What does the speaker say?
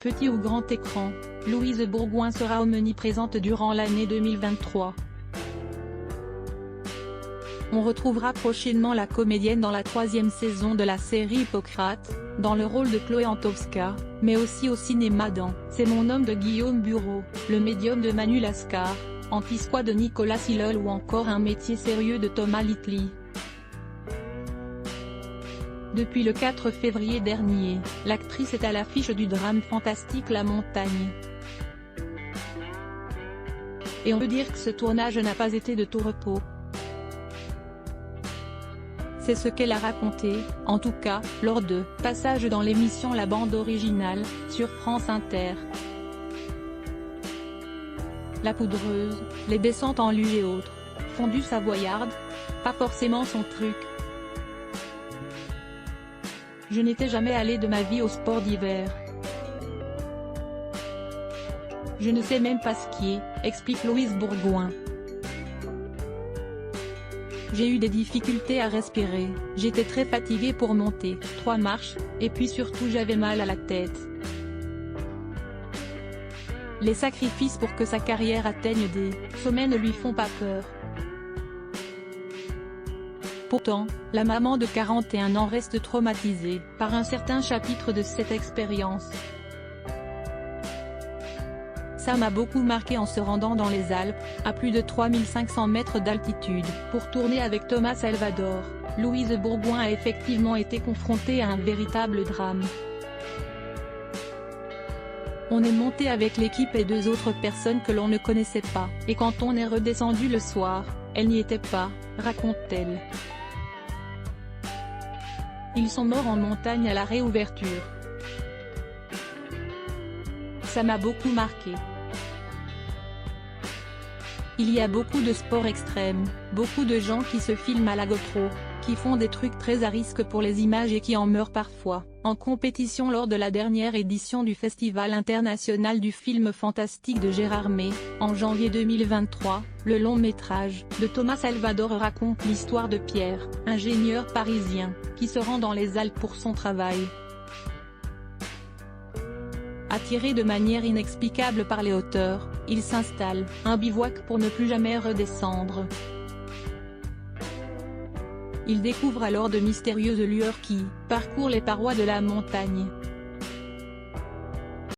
Petit ou grand écran, Louise Bourgoin sera omniprésente durant l'année 2023. On retrouvera prochainement la comédienne dans la 3e saison de la série Hippocrate, dans le rôle de Chloé Antowska, mais aussi au cinéma dans « C'est mon homme » de Guillaume Bureau, Le médium de Manu Lascar, Anti-soi de Nicolas Silol ou encore Un métier sérieux de Thomas Litly. Depuis le 4 février dernier, l'actrice est à l'affiche du drame fantastique La Montagne. Et on peut dire que ce tournage n'a pas été de tout repos. C'est ce qu'elle a raconté, en tout cas, lors de « Passage dans l'émission La bande originale » sur France Inter. La poudreuse, les descentes en luge et autres, fondue savoyarde, pas forcément son truc. Je n'étais jamais allée de ma vie au sport d'hiver. Je ne sais même pas skier, explique Louise Bourgoin. J'ai eu des difficultés à respirer, j'étais très fatiguée pour monter 3 marches, et puis surtout j'avais mal à la tête. Les sacrifices pour que sa carrière atteigne des sommets ne lui font pas peur. Pourtant, la maman de 41 ans reste traumatisée par un certain chapitre de cette expérience. Ça m'a beaucoup marqué en se rendant dans les Alpes, à plus de 3500 mètres d'altitude, pour tourner avec Thomas Salvador. Louise Bourgoin a effectivement été confrontée à un véritable drame. On est monté avec l'équipe et 2 autres personnes que l'on ne connaissait pas, et quand on est redescendu le soir, elle n'y était pas, raconte-t-elle. Ils sont morts en montagne à la réouverture. Ça m'a beaucoup marqué. Il y a beaucoup de sports extrêmes, beaucoup de gens qui se filment à la GoPro, qui font des trucs très à risque pour les images et qui en meurent parfois. En compétition lors de la dernière édition du Festival international du film fantastique de Gérard May, en janvier 2023, le long-métrage de Thomas Salvador raconte l'histoire de Pierre, ingénieur parisien, qui se rend dans les Alpes pour son travail. Attiré de manière inexplicable par les hauteurs, il s'installe un bivouac pour ne plus jamais redescendre. Il découvre alors de mystérieuses lueurs qui parcourent les parois de la montagne.